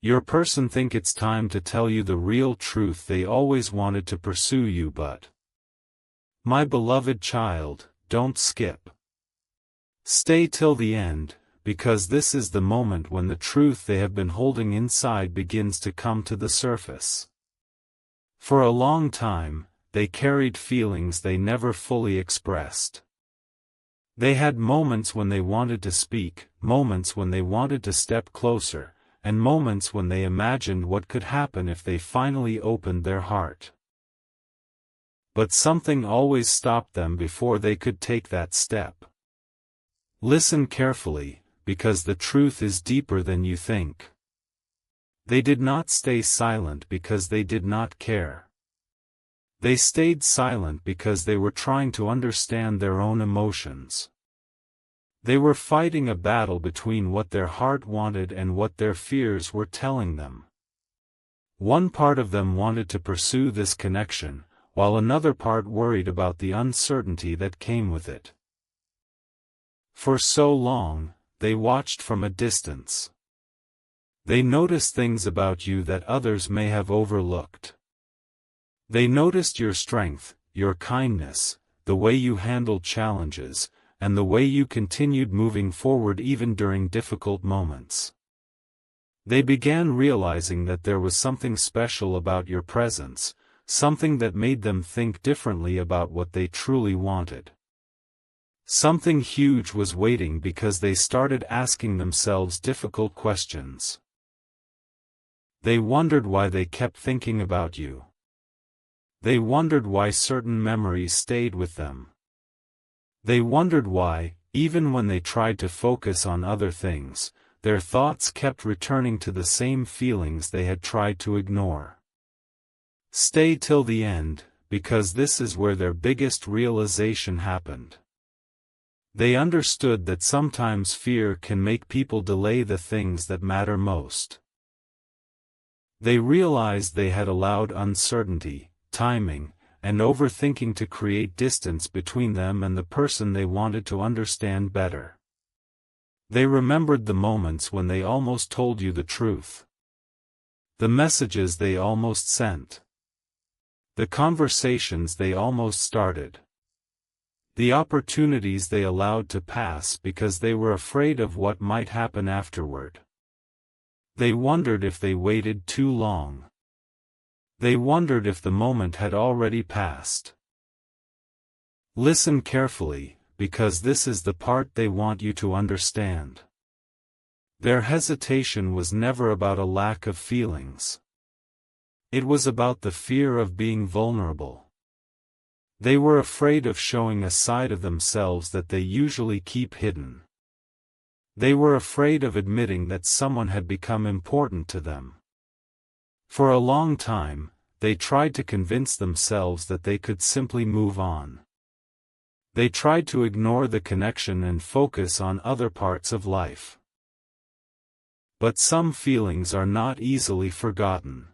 Your person think it's time to tell you the real truth. They always wanted to pursue you, but my beloved child, don't skip. Stay till the end, because this is the moment when the truth they have been holding inside begins to come to the surface. For a long time, they carried feelings they never fully expressed. They had moments when they wanted to speak, moments when they wanted to step closer, and moments when they imagined what could happen if they finally opened their heart. But something always stopped them before they could take that step. Listen carefully, because the truth is deeper than you think. They did not stay silent because they did not care. They stayed silent because they were trying to understand their own emotions. They were fighting a battle between what their heart wanted and what their fears were telling them. One part of them wanted to pursue this connection, while another part worried about the uncertainty that came with it. For so long, they watched from a distance. They noticed things about you that others may have overlooked. They noticed your strength, your kindness, the way you handled challenges, and the way you continued moving forward even during difficult moments. They began realizing that there was something special about your presence, something that made them think differently about what they truly wanted. Something huge was waiting because they started asking themselves difficult questions. They wondered why they kept thinking about you. They wondered why certain memories stayed with them. They wondered why, even when they tried to focus on other things, their thoughts kept returning to the same feelings they had tried to ignore. Stay till the end, because this is where their biggest realization happened. They understood that sometimes fear can make people delay the things that matter most. They realized they had allowed uncertainty, timing, and overthinking to create distance between them and the person they wanted to understand better. They remembered the moments when they almost told you the truth. The messages they almost sent. The conversations they almost started. The opportunities they allowed to pass because they were afraid of what might happen afterward. They wondered if they waited too long. They wondered if the moment had already passed. Listen carefully, because this is the part they want you to understand. Their hesitation was never about a lack of feelings. It was about the fear of being vulnerable. They were afraid of showing a side of themselves that they usually keep hidden. They were afraid of admitting that someone had become important to them. For a long time, they tried to convince themselves that they could simply move on. They tried to ignore the connection and focus on other parts of life. But some feelings are not easily forgotten.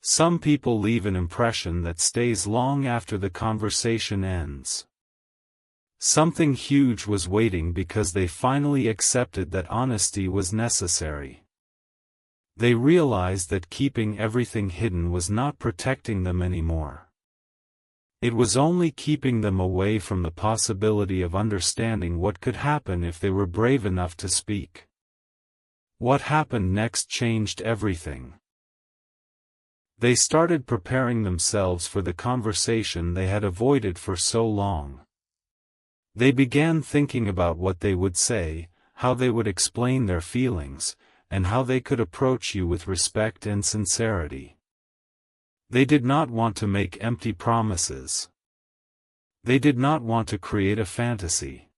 Some people leave an impression that stays long after the conversation ends. Something huge was waiting because they finally accepted that honesty was necessary. They realized that keeping everything hidden was not protecting them anymore. It was only keeping them away from the possibility of understanding what could happen if they were brave enough to speak. What happened next changed everything. They started preparing themselves for the conversation they had avoided for so long. They began thinking about what they would say, how they would explain their feelings, and how they could approach you with respect and sincerity. They did not want to make empty promises. They did not want to create a fantasy.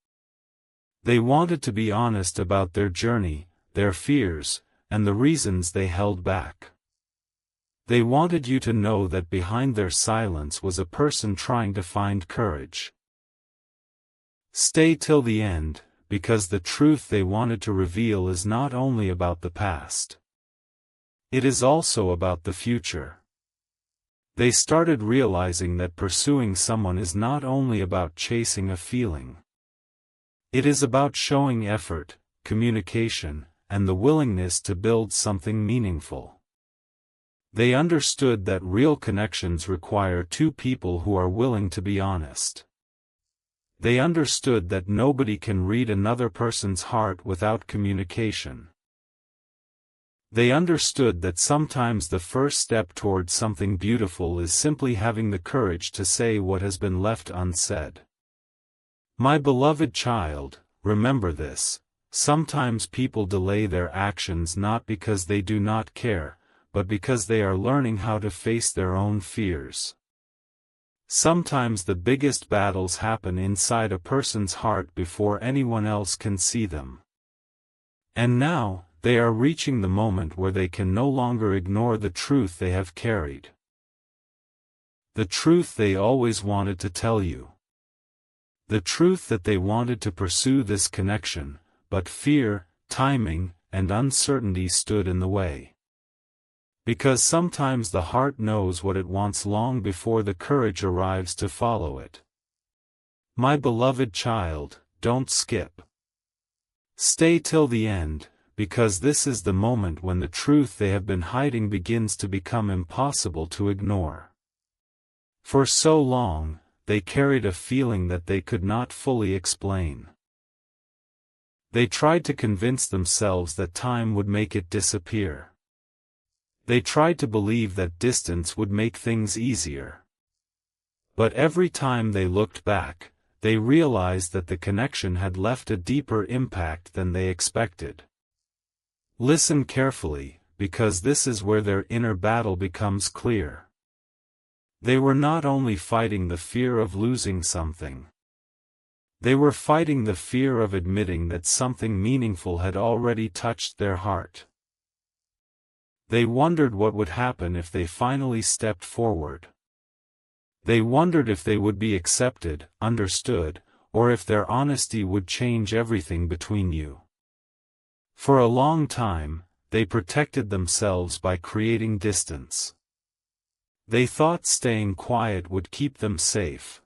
They wanted to be honest about their journey, their fears, and the reasons they held back. They wanted you to know that behind their silence was a person trying to find courage. Stay till the end, because the truth they wanted to reveal is not only about the past. It is also about the future. They started realizing that pursuing someone is not only about chasing a feeling. It is about showing effort, communication, and the willingness to build something meaningful. They understood that real connections require two people who are willing to be honest. They understood that nobody can read another person's heart without communication. They understood that sometimes the first step towards something beautiful is simply having the courage to say what has been left unsaid. My beloved child, remember this: sometimes people delay their actions not because they do not care, but because they are learning how to face their own fears. Sometimes the biggest battles happen inside a person's heart before anyone else can see them. And now, they are reaching the moment where they can no longer ignore the truth they have carried. The truth they always wanted to tell you. The truth that they wanted to pursue this connection, but fear, timing, and uncertainty stood in the way. Because sometimes the heart knows what it wants long before the courage arrives to follow it. My beloved child, don't skip. Stay till the end, because this is the moment when the truth they have been hiding begins to become impossible to ignore. For so long, they carried a feeling that they could not fully explain. They tried to convince themselves that time would make it disappear. They tried to believe that distance would make things easier. But every time they looked back, they realized that the connection had left a deeper impact than they expected. Listen carefully, because this is where their inner battle becomes clear. They were not only fighting the fear of losing something. They were fighting the fear of admitting that something meaningful had already touched their heart. They wondered what would happen if they finally stepped forward. They wondered if they would be accepted, understood, or if their honesty would change everything between you. For a long time, they protected themselves by creating distance. They thought staying quiet would keep them safe.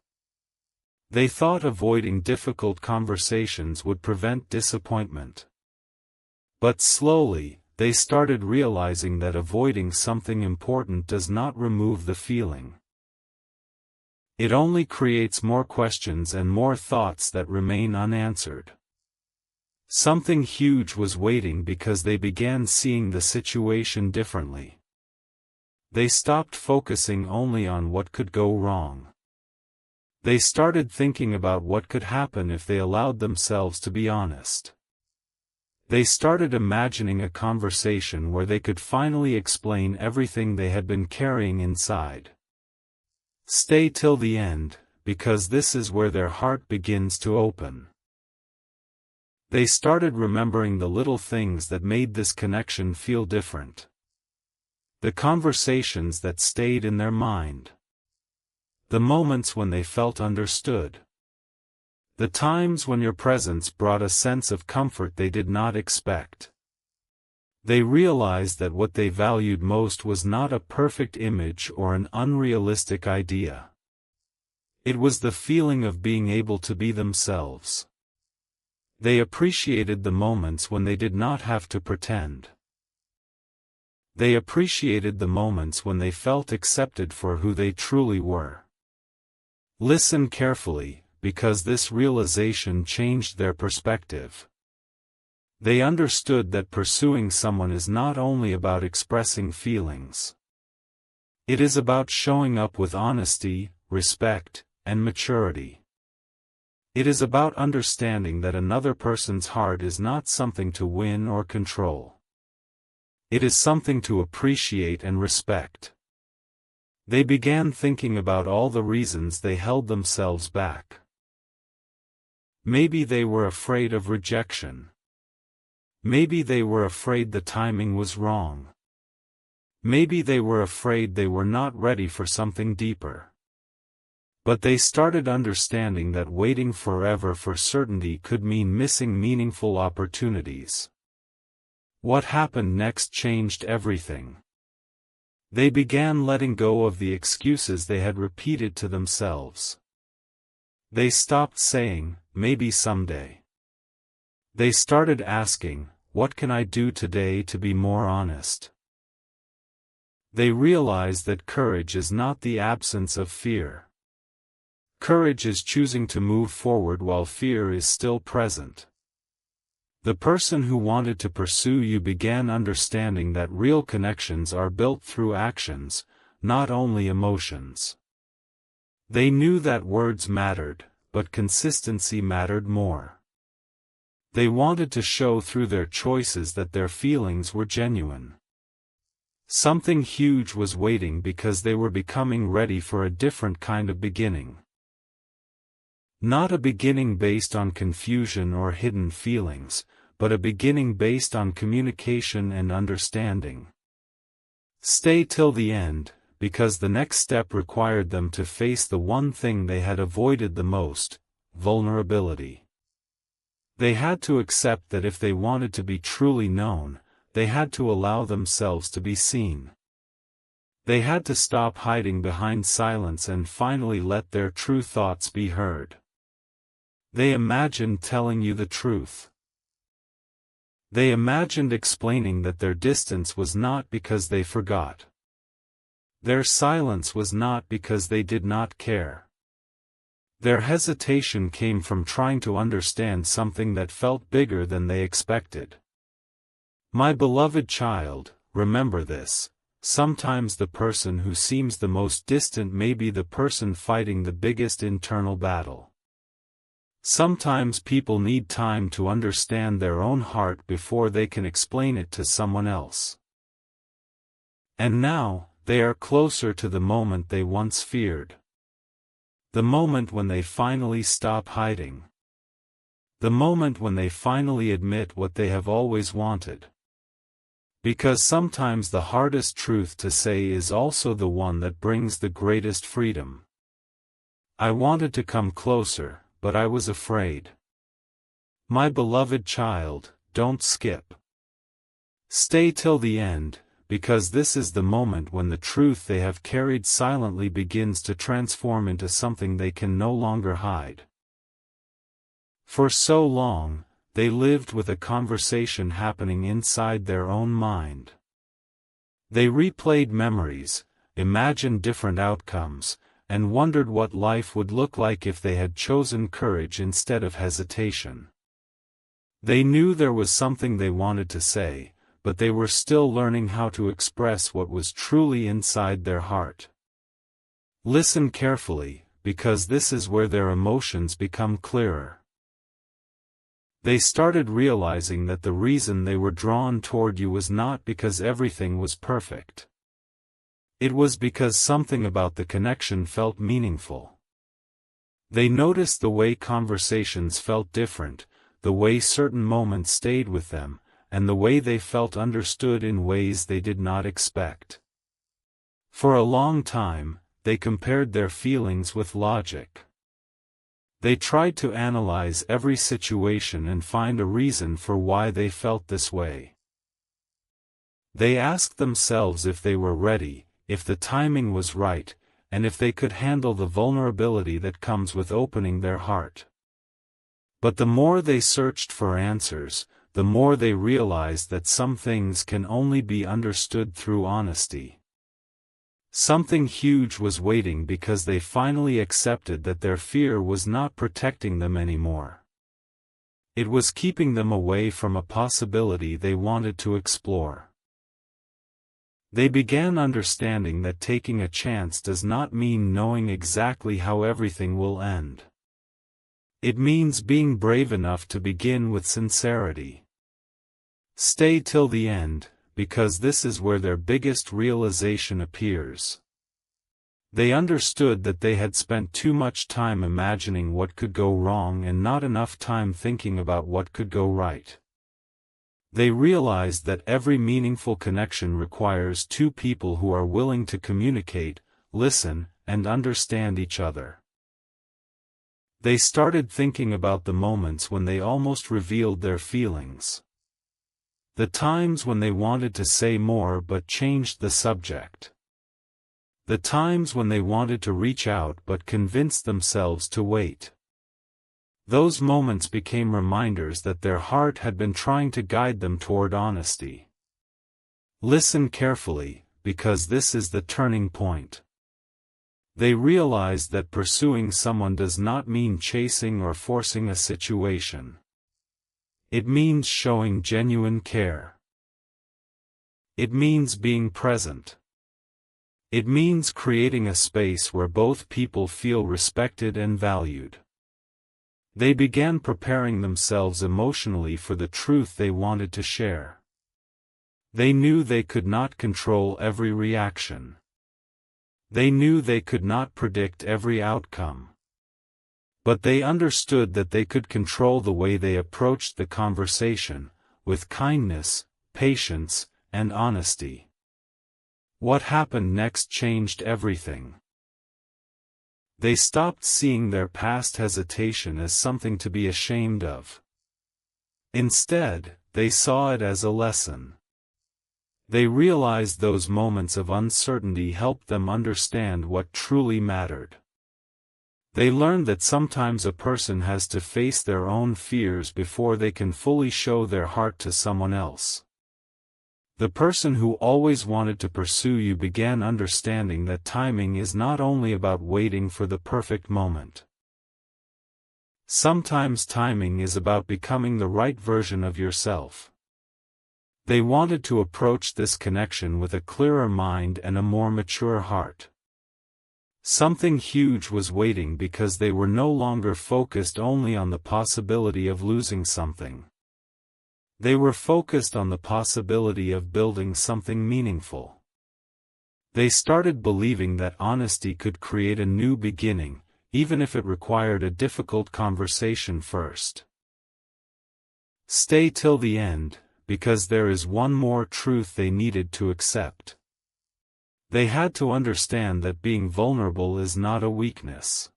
They thought avoiding difficult conversations would prevent disappointment. But slowly, they started realizing that avoiding something important does not remove the feeling. It only creates more questions and more thoughts that remain unanswered. Something huge was waiting because they began seeing the situation differently. They stopped focusing only on what could go wrong. They started thinking about what could happen if they allowed themselves to be honest. They started imagining a conversation where they could finally explain everything they had been carrying inside. Stay till the end, because this is where their heart begins to open. They started remembering the little things that made this connection feel different. The conversations that stayed in their mind. The moments when they felt understood. The times when your presence brought a sense of comfort they did not expect. They realized that what they valued most was not a perfect image or an unrealistic idea. It was the feeling of being able to be themselves. They appreciated the moments when they did not have to pretend. They appreciated the moments when they felt accepted for who they truly were. Listen carefully, because this realization changed their perspective. They understood that pursuing someone is not only about expressing feelings. It is about showing up with honesty, respect, and maturity. It is about understanding that another person's heart is not something to win or control. It is something to appreciate and respect. They began thinking about all the reasons they held themselves back. Maybe they were afraid of rejection. Maybe they were afraid the timing was wrong. Maybe they were afraid they were not ready for something deeper. But they started understanding that waiting forever for certainty could mean missing meaningful opportunities. What happened next changed everything. They began letting go of the excuses they had repeated to themselves. They stopped saying, maybe someday. They started asking, what can I do today to be more honest? They realize that courage is not the absence of fear. Courage is choosing to move forward while fear is still present. The person who wanted to pursue you began understanding that real connections are built through actions, not only emotions. They knew that words mattered, but consistency mattered more. They wanted to show through their choices that their feelings were genuine. Something huge was waiting because they were becoming ready for a different kind of beginning. Not a beginning based on confusion or hidden feelings, but a beginning based on communication and understanding. Stay till the end, because the next step required them to face the one thing they had avoided the most: vulnerability. They had to accept that if they wanted to be truly known, they had to allow themselves to be seen. They had to stop hiding behind silence and finally let their true thoughts be heard. They imagined telling you the truth. They imagined explaining that their distance was not because they forgot. Their silence was not because they did not care. Their hesitation came from trying to understand something that felt bigger than they expected. My beloved child, remember this: sometimes the person who seems the most distant may be the person fighting the biggest internal battle. Sometimes people need time to understand their own heart before they can explain it to someone else. And now, they are closer to the moment they once feared. The moment when they finally stop hiding. The moment when they finally admit what they have always wanted. Because sometimes the hardest truth to say is also the one that brings the greatest freedom. I wanted to come closer, but I was afraid. My beloved child, don't skip. Stay till the end, because this is the moment when the truth they have carried silently begins to transform into something they can no longer hide. For so long, they lived with a conversation happening inside their own mind. They replayed memories, imagined different outcomes, and wondered what life would look like if they had chosen courage instead of hesitation. They knew there was something they wanted to say, but they were still learning how to express what was truly inside their heart. Listen carefully, because this is where their emotions become clearer. They started realizing that the reason they were drawn toward you was not because everything was perfect. It was because something about the connection felt meaningful. They noticed the way conversations felt different, the way certain moments stayed with them, and the way they felt understood in ways they did not expect. For a long time, they compared their feelings with logic. They tried to analyze every situation and find a reason for why they felt this way. They asked themselves if they were ready, if the timing was right, and if they could handle the vulnerability that comes with opening their heart. But the more they searched for answers, the more they realized that some things can only be understood through honesty. Something huge was waiting because they finally accepted that their fear was not protecting them anymore. It was keeping them away from a possibility they wanted to explore. They began understanding that taking a chance does not mean knowing exactly how everything will end. It means being brave enough to begin with sincerity. Stay till the end, because this is where their biggest realization appears. They understood that they had spent too much time imagining what could go wrong and not enough time thinking about what could go right. They realized that every meaningful connection requires two people who are willing to communicate, listen, and understand each other. They started thinking about the moments when they almost revealed their feelings. The times when they wanted to say more but changed the subject. The times when they wanted to reach out but convinced themselves to wait. Those moments became reminders that their heart had been trying to guide them toward honesty. Listen carefully, because this is the turning point. They realized that pursuing someone does not mean chasing or forcing a situation. It means showing genuine care. It means being present. It means creating a space where both people feel respected and valued. They began preparing themselves emotionally for the truth they wanted to share. They knew they could not control every reaction. They knew they could not predict every outcome. But they understood that they could control the way they approached the conversation, with kindness, patience, and honesty. What happened next changed everything. They stopped seeing their past hesitation as something to be ashamed of. Instead, they saw it as a lesson. They realized those moments of uncertainty helped them understand what truly mattered. They learned that sometimes a person has to face their own fears before they can fully show their heart to someone else. The person who always wanted to pursue you began understanding that timing is not only about waiting for the perfect moment. Sometimes timing is about becoming the right version of yourself. They wanted to approach this connection with a clearer mind and a more mature heart. Something huge was waiting because they were no longer focused only on the possibility of losing something. They were focused on the possibility of building something meaningful. They started believing that honesty could create a new beginning, even if it required a difficult conversation first. Stay till the end, because there is one more truth they needed to accept. They had to understand that being vulnerable is not a weakness.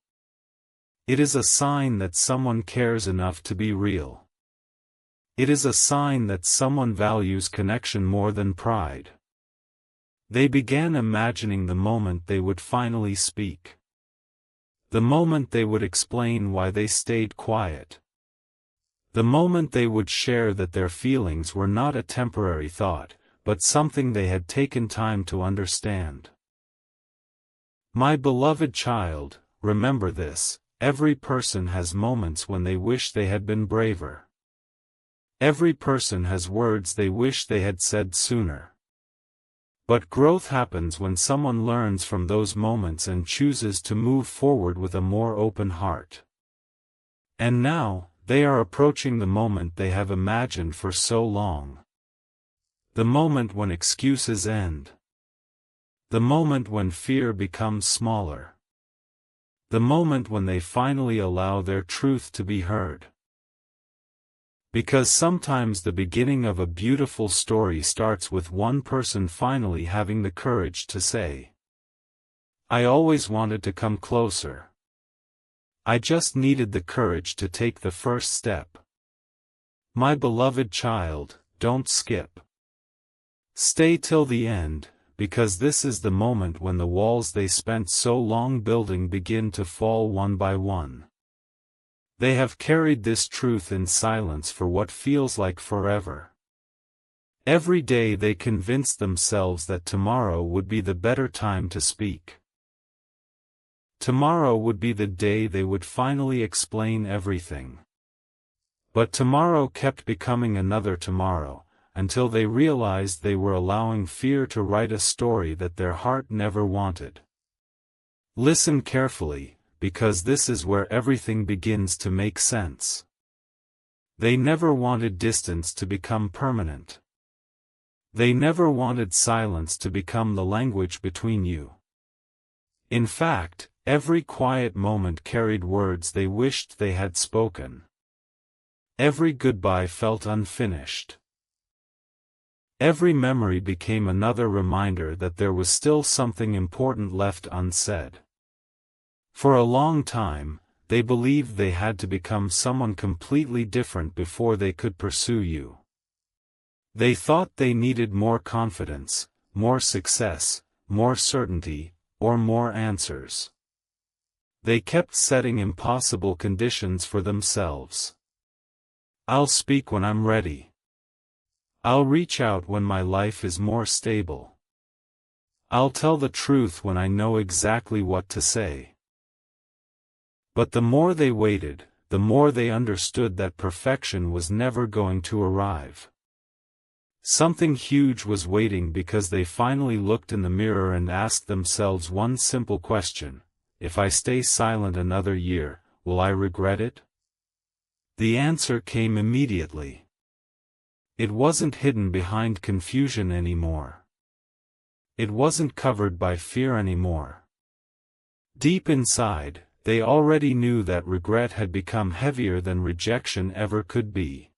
It is a sign that someone cares enough to be real. It is a sign that someone values connection more than pride. They began imagining the moment they would finally speak. The moment they would explain why they stayed quiet. The moment they would share that their feelings were not a temporary thought, but something they had taken time to understand. My beloved child, remember this: every person has moments when they wish they had been braver. Every person has words they wish they had said sooner. But growth happens when someone learns from those moments and chooses to move forward with a more open heart. And now, they are approaching the moment they have imagined for so long. The moment when excuses end. The moment when fear becomes smaller. The moment when they finally allow their truth to be heard. Because sometimes the beginning of a beautiful story starts with one person finally having the courage to say, "I always wanted to come closer. I just needed the courage to take the first step." My beloved child, don't skip. Stay till the end, because this is the moment when the walls they spent so long building begin to fall one by one. They have carried this truth in silence for what feels like forever. Every day they convinced themselves that tomorrow would be the better time to speak. Tomorrow would be the day they would finally explain everything. But tomorrow kept becoming another tomorrow, until they realized they were allowing fear to write a story that their heart never wanted. Listen carefully, because this is where everything begins to make sense. They never wanted distance to become permanent. They never wanted silence to become the language between you. In fact, every quiet moment carried words they wished they had spoken. Every goodbye felt unfinished. Every memory became another reminder that there was still something important left unsaid. For a long time, they believed they had to become someone completely different before they could pursue you. They thought they needed more confidence, more success, more certainty, or more answers. They kept setting impossible conditions for themselves. I'll speak when I'm ready. I'll reach out when my life is more stable. I'll tell the truth when I know exactly what to say. But the more they waited, the more they understood that perfection was never going to arrive. Something huge was waiting because they finally looked in the mirror and asked themselves one simple question: if I stay silent another year, will I regret it? The answer came immediately. It wasn't hidden behind confusion anymore. It wasn't covered by fear anymore. Deep inside, they already knew that regret had become heavier than rejection ever could be.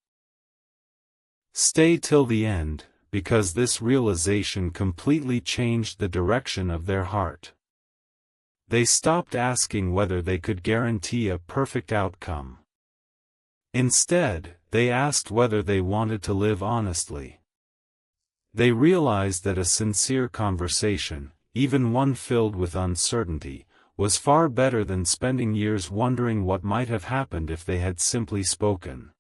Stay till the end, because this realization completely changed the direction of their heart. They stopped asking whether they could guarantee a perfect outcome. Instead, they asked whether they wanted to live honestly. They realized that a sincere conversation, even one filled with uncertainty, was far better than spending years wondering what might have happened if they had simply spoken.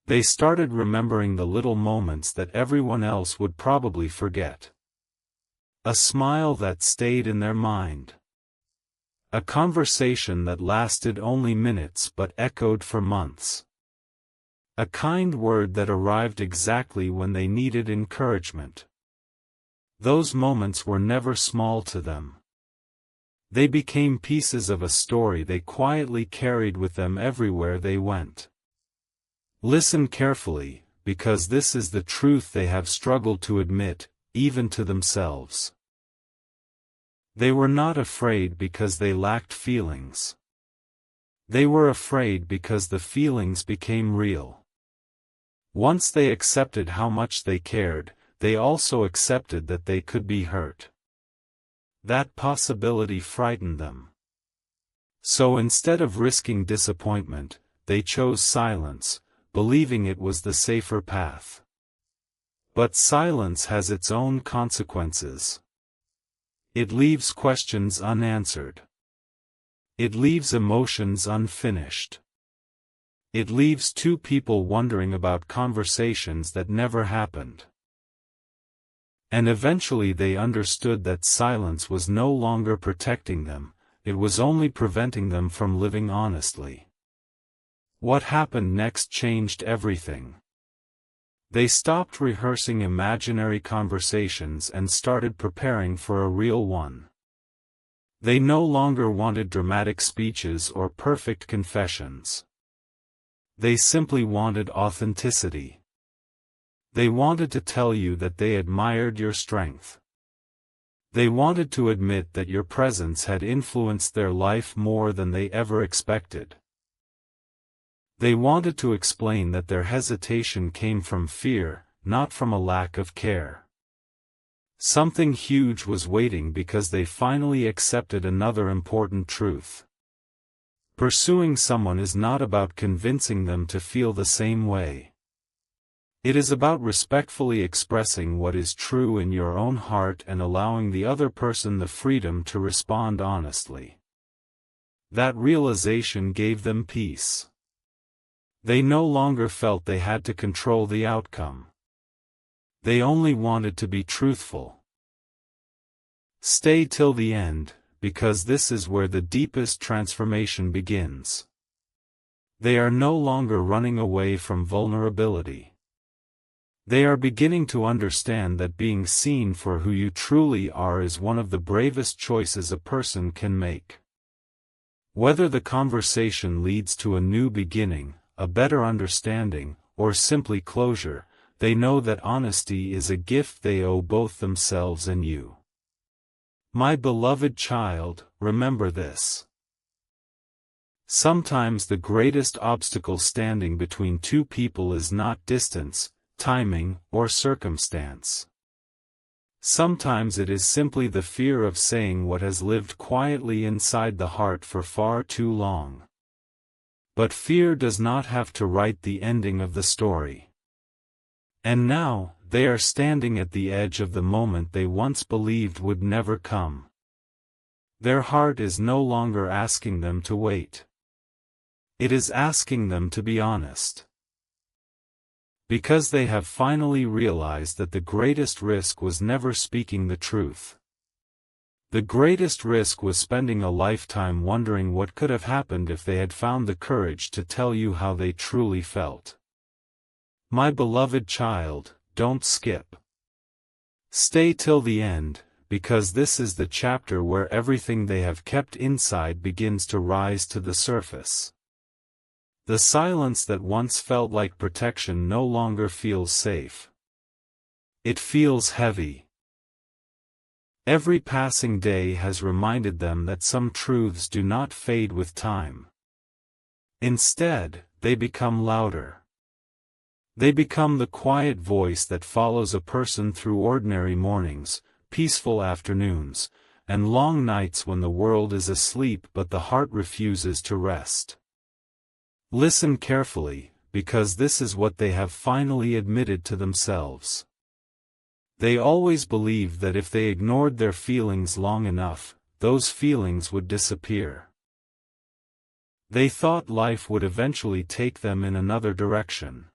They started remembering the little moments that everyone else would probably forget. A smile that stayed in their mind. A conversation that lasted only minutes but echoed for months. A kind word that arrived exactly when they needed encouragement. Those moments were never small to them. They became pieces of a story they quietly carried with them everywhere they went. Listen carefully, because this is the truth they have struggled to admit, even to themselves. They were not afraid because they lacked feelings. They were afraid because the feelings became real. Once they accepted how much they cared, they also accepted that they could be hurt. That possibility frightened them. So instead of risking disappointment, they chose silence, believing it was the safer path. But silence has its own consequences. It leaves questions unanswered. It leaves emotions unfinished. It leaves two people wondering about conversations that never happened. And eventually they understood that silence was no longer protecting them, it was only preventing them from living honestly. What happened next changed everything. They stopped rehearsing imaginary conversations and started preparing for a real one. They no longer wanted dramatic speeches or perfect confessions. They simply wanted authenticity. They wanted to tell you that they admired your strength. They wanted to admit that your presence had influenced their life more than they ever expected. They wanted to explain that their hesitation came from fear, not from a lack of care. Something huge was waiting because they finally accepted another important truth. Pursuing someone is not about convincing them to feel the same way. It is about respectfully expressing what is true in your own heart and allowing the other person the freedom to respond honestly. That realization gave them peace. They no longer felt they had to control the outcome. They only wanted to be truthful. Stay till the end, because this is where the deepest transformation begins. They are no longer running away from vulnerability. They are beginning to understand that being seen for who you truly are is one of the bravest choices a person can make. Whether the conversation leads to a new beginning, a better understanding, or simply closure, they know that honesty is a gift they owe both themselves and you. My beloved child, remember this. Sometimes the greatest obstacle standing between two people is not distance, timing, or circumstance. Sometimes it is simply the fear of saying what has lived quietly inside the heart for far too long. But fear does not have to write the ending of the story. And now, they are standing at the edge of the moment they once believed would never come. Their heart is no longer asking them to wait. It is asking them to be honest. Because they have finally realized that the greatest risk was never speaking the truth. The greatest risk was spending a lifetime wondering what could have happened if they had found the courage to tell you how they truly felt. My beloved child, don't skip. Stay till the end, because this is the chapter where everything they have kept inside begins to rise to the surface. The silence that once felt like protection no longer feels safe. It feels heavy. Every passing day has reminded them that some truths do not fade with time. Instead, they become louder. They become the quiet voice that follows a person through ordinary mornings, peaceful afternoons, and long nights when the world is asleep but the heart refuses to rest. Listen carefully, because this is what they have finally admitted to themselves. They always believed that if they ignored their feelings long enough, those feelings would disappear. They thought life would eventually take them in another direction.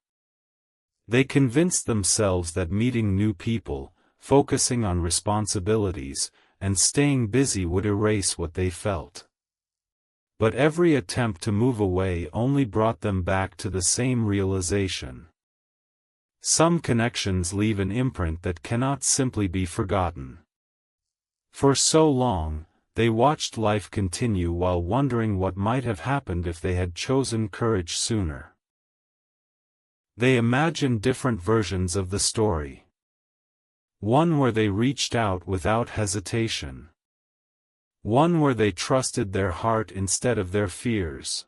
They convinced themselves that meeting new people, focusing on responsibilities, and staying busy would erase what they felt. But every attempt to move away only brought them back to the same realization. Some connections leave an imprint that cannot simply be forgotten. For so long, they watched life continue while wondering what might have happened if they had chosen courage sooner. They imagined different versions of the story. One where they reached out without hesitation. One where they trusted their heart instead of their fears.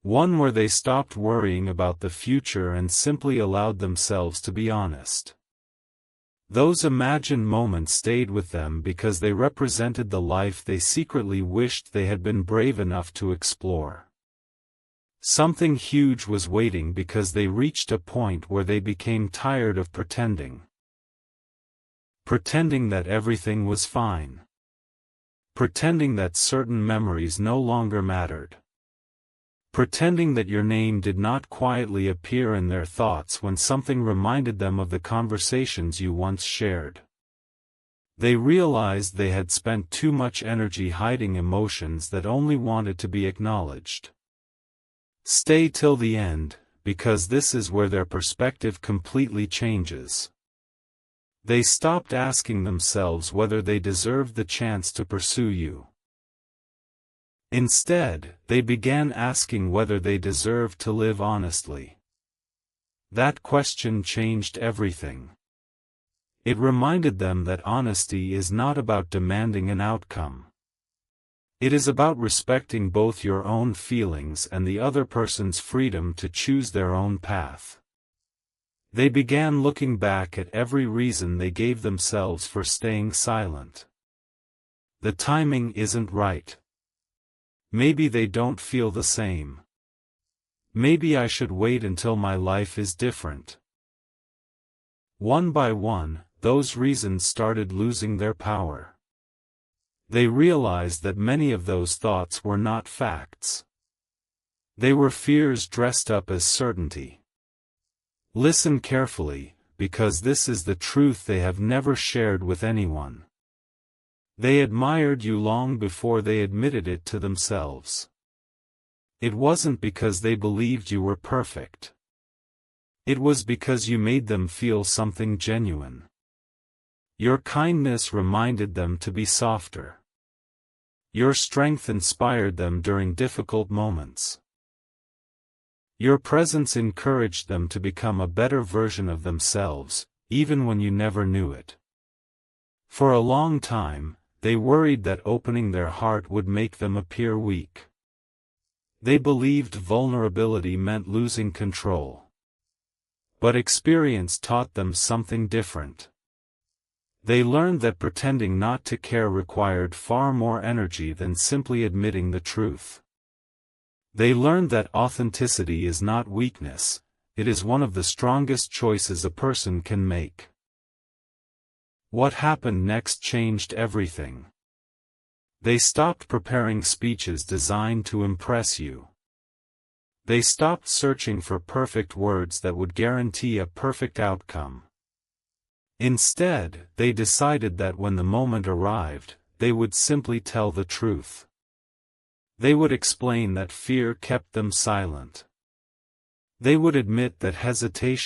One where they stopped worrying about the future and simply allowed themselves to be honest. Those imagined moments stayed with them because they represented the life they secretly wished they had been brave enough to explore. Something huge was waiting because they reached a point where they became tired of pretending. Pretending that everything was fine. Pretending that certain memories no longer mattered. Pretending that your name did not quietly appear in their thoughts when something reminded them of the conversations you once shared. They realized they had spent too much energy hiding emotions that only wanted to be acknowledged. Stay till the end, because this is where their perspective completely changes. They stopped asking themselves whether they deserved the chance to pursue you. Instead, they began asking whether they deserved to live honestly. That question changed everything. It reminded them that honesty is not about demanding an outcome. It is about respecting both your own feelings and the other person's freedom to choose their own path. They began looking back at every reason they gave themselves for staying silent. The timing isn't right. Maybe they don't feel the same. Maybe I should wait until my life is different. One by one, those reasons started losing their power. They realized that many of those thoughts were not facts. They were fears dressed up as certainty. Listen carefully, because this is the truth they have never shared with anyone. They admired you long before they admitted it to themselves. It wasn't because they believed you were perfect. It was because you made them feel something genuine. Your kindness reminded them to be softer. Your strength inspired them during difficult moments. Your presence encouraged them to become a better version of themselves, even when you never knew it. For a long time, they worried that opening their heart would make them appear weak. They believed vulnerability meant losing control. But experience taught them something different. They learned that pretending not to care required far more energy than simply admitting the truth. They learned that authenticity is not weakness, it is one of the strongest choices a person can make. What happened next changed everything. They stopped preparing speeches designed to impress you. They stopped searching for perfect words that would guarantee a perfect outcome. Instead, they decided that when the moment arrived, they would simply tell the truth. They would explain that fear kept them silent. They would admit that hesitation